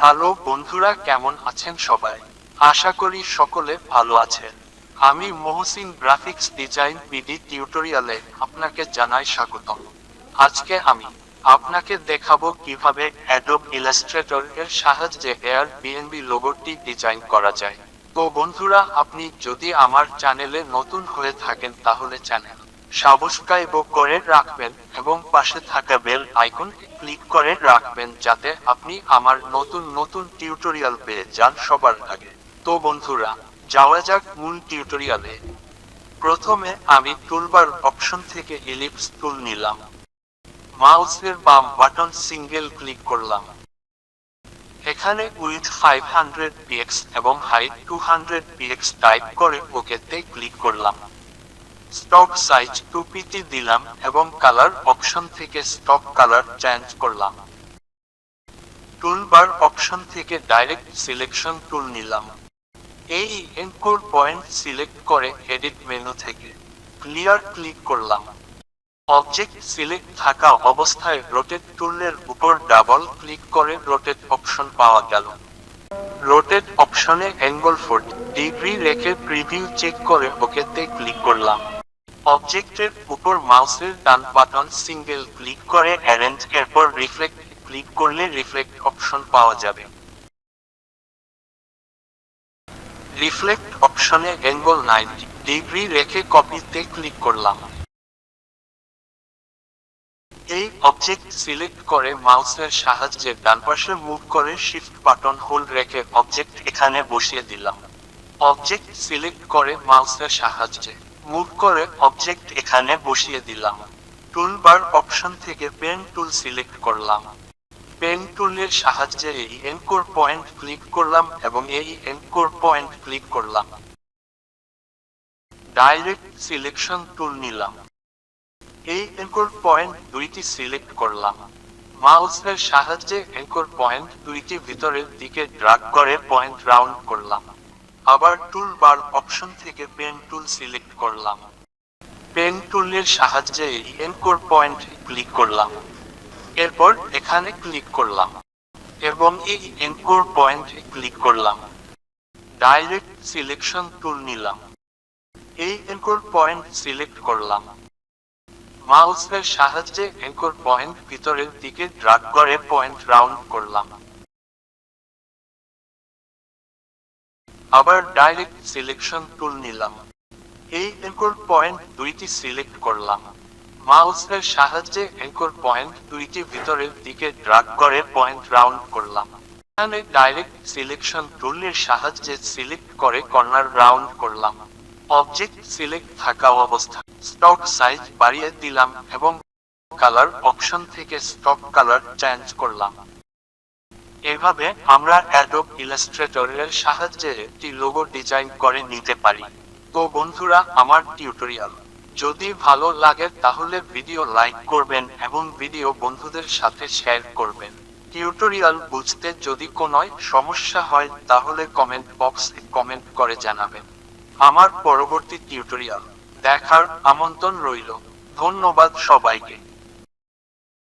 Hello বন্ধুরা, কেমন আছেন সবাই? আশা করি সকলে ভালো আছেন। আমি মহসিন গ্রাফিক্স ডিজাইন বিডি টিউটোরিয়ালে আপনাকে জানাই স্বাগতম। আজকে আমি আপনাকে দেখাবো কিভাবে অ্যাডোব ইলাস্ট্রেটর এর সাহায্যে Airbnb লোগোটি ডিজাইন করা যায়। তো বন্ধুরা, আপনি যদি আমার চ্যানেলে নতুন হয়ে থাকেন তাহলে চ্যানেল সাবস্ক্রাইব করে রাখবেন এবং পাশে থাকা বেল আইকন ক্লিক করে রাখবেন যাতে আপনি আমার নতুন নতুন টিউটোরিয়াল পেয়ে যান সবার আগে। তো বন্ধুরা, যাওয়া যাক মূল টিউটোরিয়ালে। প্রথমে আমি টুলবার অপশন থেকে এলিপস টুল নিলাম। মাউসের বাম বাটন সিঙ্গেল ক্লিক করলাম। এখানে উইডথ 500 পিএক্স এবং হাইট 200 পিএক্স টাইপ করে ওকেতে ক্লিক করলাম। স্টক সাইজ 2 পিটি দিলাম এবং কালার অপশন থেকে স্টক কালার চেঞ্জ করলাম। টুলবার অপশন থেকে ডাইরেক্ট সিলেকশন টুল নিলাম। এই এনকোর পয়েন্ট সিলেক্ট করে এডিট মেনু থেকে ক্লিয়ার ক্লিক করলাম। অবজেক্ট সিলেক্ট থাকা অবস্থায় রোটেট টুলের উপর ডাবল ক্লিক করে রোটেট অপশন পাওয়া গেল। রোটেট অপশনে অ্যাঙ্গেল 40 ডিগ্রি রেখে প্রিভিউ চেক করে ওকেতে ক্লিক করলাম। অবজেক্টের উপর মাউসের ডান বাটন সিঙ্গেল ক্লিক করে অ্যারেঞ্জ এরপর রিফ্লেক্ট ক্লিক করলে রিফ্লেক্ট অপশন পাওয়া যাবে। রিফ্লেক্ট অপশনে অ্যাঙ্গেল 90 ডিগ্রি রেখে কপিতে ক্লিক করলাম। এই অবজেক্ট সিলেক্ট করে মাউসের সাহায্যে ডানপাশে মুভ করে শিফট বাটন হোল্ড রেখে অবজেক্ট এখানে বসিয়ে দিলাম। অবজেক্ট সিলেক্ট করে মাউসের সাহায্যে মুভ করে অবজেক্ট এখানে বসিয়ে দিলাম। টুলবার অপশন থেকে পেন টুল সিলেক্ট করলাম। পেন টুলের সাহায্যে এই এনকোর পয়েন্ট ক্লিক করলাম এবং এই এনকোর পয়েন্ট ক্লিক করলাম। ডাইরেক্ট সিলেকশন টুল নিলাম। এই এনকোর পয়েন্ট দুইটি সিলেক্ট করলাম। মাউসের সাহায্যে এনকোর পয়েন্ট দুইটি ভিতরের দিকে ড্রাগ করে পয়েন্ট রাউন্ড করলাম। আবার টুলবার অপশন থেকে পেন টুল সিলেক্ট করলাম। পেন টুলের সাহায্যে এই এনকোর পয়েন্ট ক্লিক করলাম। এরপর এখানে ক্লিক করলাম এবং এই এনকোর পয়েন্ট ক্লিক করলাম। ডাইরেক্ট সিলেকশন টুল নিলাম। এই এনকোর পয়েন্ট সিলেক্ট করলাম। মাউসের সাহায্যে এনকোর পয়েন্ট ভিতরের দিকে ড্রাগ করে পয়েন্ট রাউন্ড করলাম। আবার ডাইরেক্ট সিলেকশন টুল নিলাম। এই এনকোর পয়েন্ট দুইটি সিলেক্ট করলাম। মাউসের সাহায্যে এনকোর পয়েন্ট দুইটি ভিতরের দিকে ড্রাগ করে পয়েন্ট রাউন্ড করলাম। এখানে ডাইরেক্ট সিলেকশন টুলের সাহায্যে সিলেক্ট করে কর্নার রাউন্ড করলাম। অবজেক্ট সিলেক্ট থাকা অবস্থায় স্টক সাইজ বাড়িয়ে দিলাম এবং কালার অপশন থেকে স্টক কালার চেঞ্জ করলাম। এভাবে আমরা অ্যাডোব ইলাস্ট্রেটরের সাহায্যে একটি লোগো ডিজাইন করে নিতে পারি। তো বন্ধুরা, আমার টিউটোরিয়াল যদি ভালো লাগে তাহলে ভিডিও লাইক করবেন এবং ভিডিও বন্ধুদের সাথে শেয়ার করবেন। টিউটোরিয়াল বুঝতে যদি কোনো সমস্যা হয় তাহলে কমেন্ট বক্সে কমেন্ট করে জানাবেন। আমার পরবর্তী টিউটোরিয়াল দেখার আমন্ত্রণ রইল। ধন্যবাদ সবাইকে।